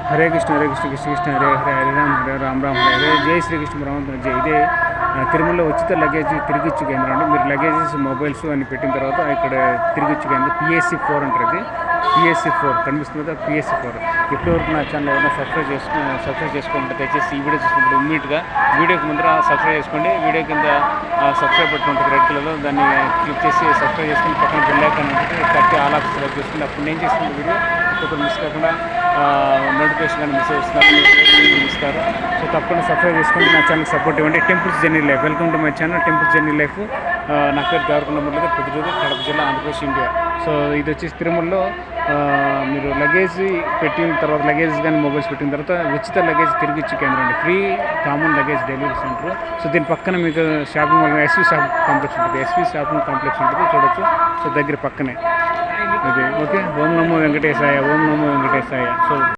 హరే కృష్ణ కృష్ణ కృష్ణ హరే హరే హరే రామ్ రామ్ హరే హరే జై శ్రీకృష్ణ పరమాత్మ జై. ఇదే తిరుమలలో ఉచిత లగేజ్ తిరిగిచ్చు కేంద్రం అండి. మీరు లగేజెస్ మొబైల్స్ అని పెట్టిన తర్వాత ఇక్కడ తిరిగిచ్చు కేంద్రం PSC4 అంటారు. ఇది PSC4 కనిపిస్తుంది కదా, PSC4. ఇప్పటివరకు నా ఛానల్ ఏమైనా సబ్స్క్రైబ్ చేసుకోండి. దయచేసి ఈ వీడియో చూసినప్పుడు ఇమ్మీడియట్గా వీడియోకి ముందర సబ్స్క్రైబ్ చేసుకోండి. వీడియో కింద సబ్స్క్రైబ్ బటన్ ఉంటుంది రెడ్ కలర్లో, దాన్ని క్లిక్ చేసి సబ్స్క్రైబ్ చేసుకుని పక్కన బెల్ ఐకాన్ ఉంటుంది, కట్టి ఆల్ ఆప్షన్ సెలెక్ట్ చేసుకుని అప్పుడు నేను చేసిన వీడియో ఒకరు మిస్ కాకుండా నోటిఫికేషన్ కానీ మిస్ ఇస్తారు. సో తప్పకుండా సబ్స్క్రైబ్ చేసుకుంటే నా ఛానల్కి సపోర్ట్ ఇవ్వండి. Temples journey life, welcome to my channel temples journey life. నా పేరు దేవరకొండ మురళి, పొద్దుటూరు, కడప జిల్లా, ఆంధ్రప్రదేశ్, ఇండియా. సో ఇది వచ్చేసి తిరుమలలో మీరు లగేజ్ పెట్టిన తర్వాత, లగేజ్ కానీ మొబైల్స్ పెట్టిన తర్వాత ఉచిత లగేజ్ తిరిగి ఇచ్చే కేంద్రం అండి. Free common luggage delivery centre. So దీని పక్కన మీకు shopping mall SV shopping complex ఉంటుంది. SV షాపింగ్ కాంప్లెక్స్ ఉంటుంది, చూడొచ్చు. సో దగ్గర పక్కనే ఇది. ఓకే, ఓం నమో వెంకటేశాయ, ఓం నమో వెంకటేశాయ. సో